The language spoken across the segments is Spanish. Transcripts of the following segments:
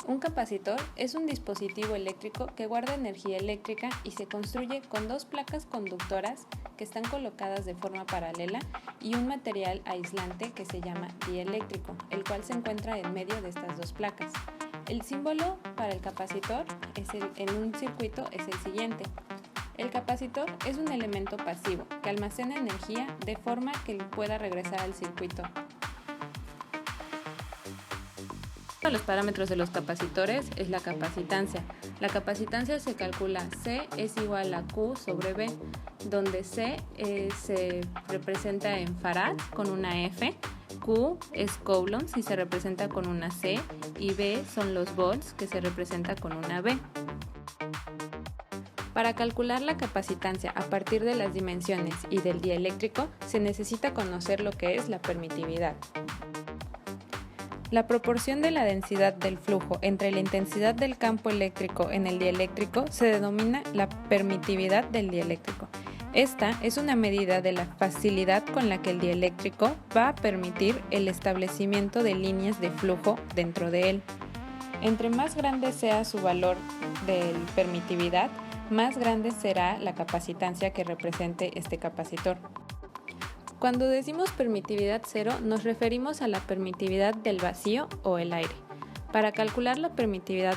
Un capacitor es un dispositivo eléctrico que guarda energía eléctrica y se construye con dos placas conductoras que están colocadas de forma paralela y un material aislante que se llama dieléctrico, el cual se encuentra en medio de estas dos placas. El símbolo para el capacitor en un circuito es el siguiente. El capacitor es un elemento pasivo que almacena energía de forma que pueda regresar al circuito. Uno de los parámetros de los capacitores es la capacitancia. La capacitancia se calcula C es igual a Q sobre B, donde C se representa en farad con una F, Q es coulombs y se representa con una C, y B son los volts que se representa con una B. Para calcular la capacitancia a partir de las dimensiones y del dieléctrico, se necesita conocer lo que es la permitividad. La proporción de la densidad del flujo entre la intensidad del campo eléctrico en el dieléctrico se denomina la permitividad del dieléctrico. Esta es una medida de la facilidad con la que el dieléctrico va a permitir el establecimiento de líneas de flujo dentro de él. Entre más grande sea su valor de permitividad, más grande será la capacitancia que represente este capacitor. Cuando decimos permitividad cero, nos referimos a la permitividad del vacío o el aire. Para calcular la permitividad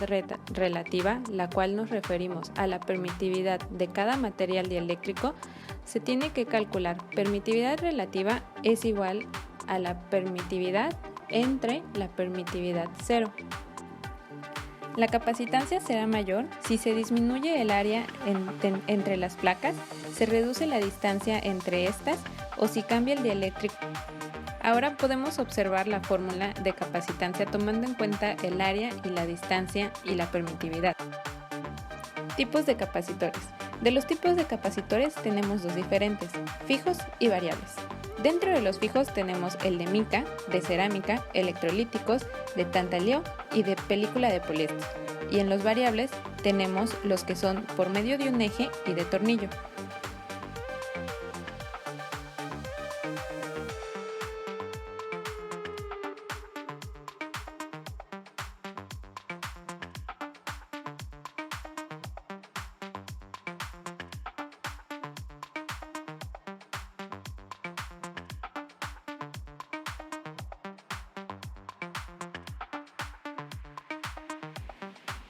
relativa, la cual nos referimos a la permitividad de cada material dieléctrico, se tiene que calcular permitividad relativa es igual a la permitividad entre la permitividad cero. La capacitancia será mayor si se disminuye el área entre las placas, se reduce la distancia entre estas o si cambia el dieléctrico. Ahora podemos observar la fórmula de capacitancia tomando en cuenta el área y la distancia y la permitividad. Tipos de capacitores. De los tipos de capacitores tenemos dos diferentes, fijos y variables. Dentro de los fijos tenemos el de mica, de cerámica, electrolíticos, de tantalio y de película de poliéster. Y en los variables tenemos los que son por medio de un eje y de tornillo.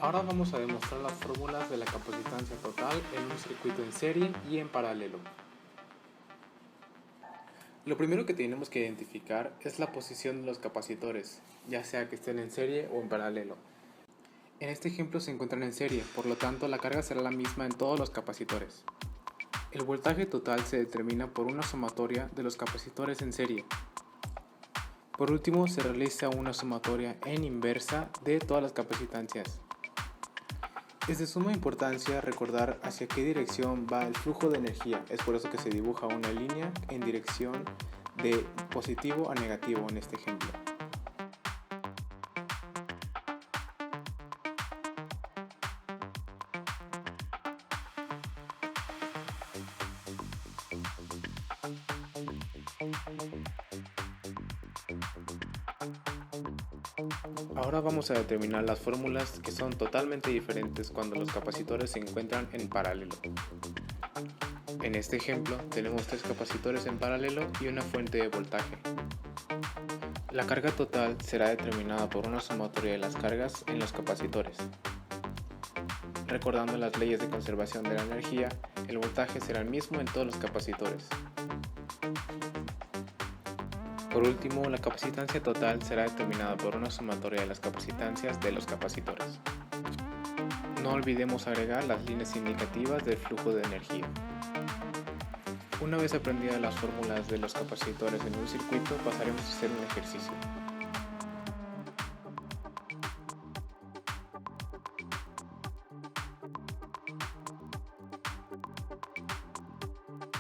Ahora vamos a demostrar las fórmulas de la capacitancia total en un circuito en serie y en paralelo. Lo primero que tenemos que identificar es la posición de los capacitores, ya sea que estén en serie o en paralelo. En este ejemplo se encuentran en serie, por lo tanto la carga será la misma en todos los capacitores. El voltaje total se determina por una sumatoria de los capacitores en serie. Por último, se realiza una sumatoria en inversa de todas las capacitancias. Es de suma importancia recordar hacia qué dirección va el flujo de energía, es por eso que se dibuja una línea en dirección de positivo a negativo en este ejemplo. Ahora vamos a determinar las fórmulas que son totalmente diferentes cuando los capacitores se encuentran en paralelo. En este ejemplo tenemos tres capacitores en paralelo y una fuente de voltaje. La carga total será determinada por una sumatoria de las cargas en los capacitores. Recordando las leyes de conservación de la energía, el voltaje será el mismo en todos los capacitores. Por último, la capacitancia total será determinada por una sumatoria de las capacitancias de los capacitores. No olvidemos agregar las líneas indicativas del flujo de energía. Una vez aprendidas las fórmulas de los capacitores en un circuito, pasaremos a hacer un ejercicio.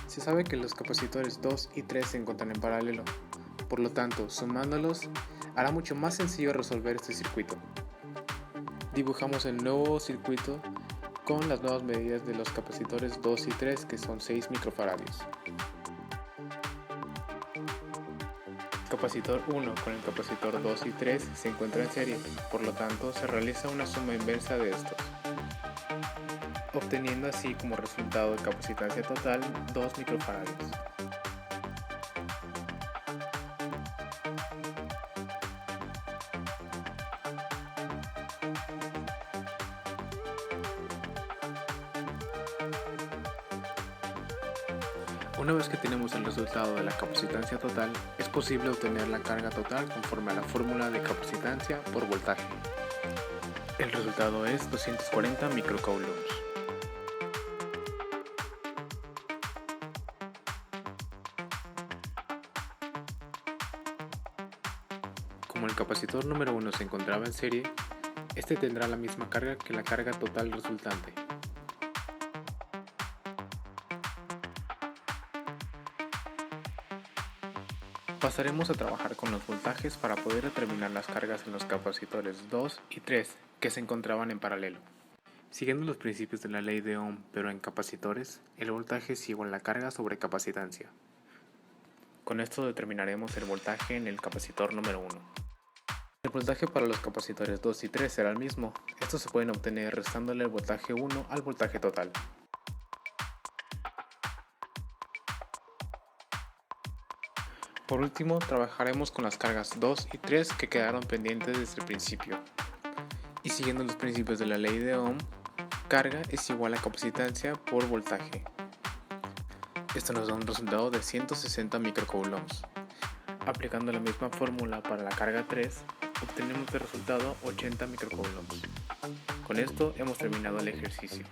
Se sabe que los capacitores 2 y 3 se encuentran en paralelo. Por lo tanto, sumándolos hará mucho más sencillo resolver este circuito. Dibujamos el nuevo circuito con las nuevas medidas de los capacitores 2 y 3, que son 6 microfaradios. Capacitor 1 con el capacitor 2 y 3 se encuentra en serie, por lo tanto se realiza una suma inversa de estos, obteniendo así como resultado de capacitancia total 2 microfarads. Una vez que tenemos el resultado de la capacitancia total, es posible obtener la carga total conforme a la fórmula de capacitancia por voltaje. El resultado es 240 microcoulombs. Como el capacitor número 1 se encontraba en serie, este tendrá la misma carga que la carga total resultante. Pasaremos a trabajar con los voltajes para poder determinar las cargas en los capacitores 2 y 3 que se encontraban en paralelo. Siguiendo los principios de la ley de Ohm, pero en capacitores, el voltaje es igual a la carga sobre capacitancia. Con esto determinaremos el voltaje en el capacitor número 1. El voltaje para los capacitores 2 y 3 será el mismo. Estos se pueden obtener restándole el voltaje 1 al voltaje total. Por último, trabajaremos con las cargas 2 y 3 que quedaron pendientes desde el principio. Y siguiendo los principios de la ley de Ohm, carga es igual a capacitancia por voltaje. Esto nos da un resultado de 160 microcoulombs. Aplicando la misma fórmula para la carga 3, obtenemos de resultado 80 microcoulombs. Con esto hemos terminado el ejercicio.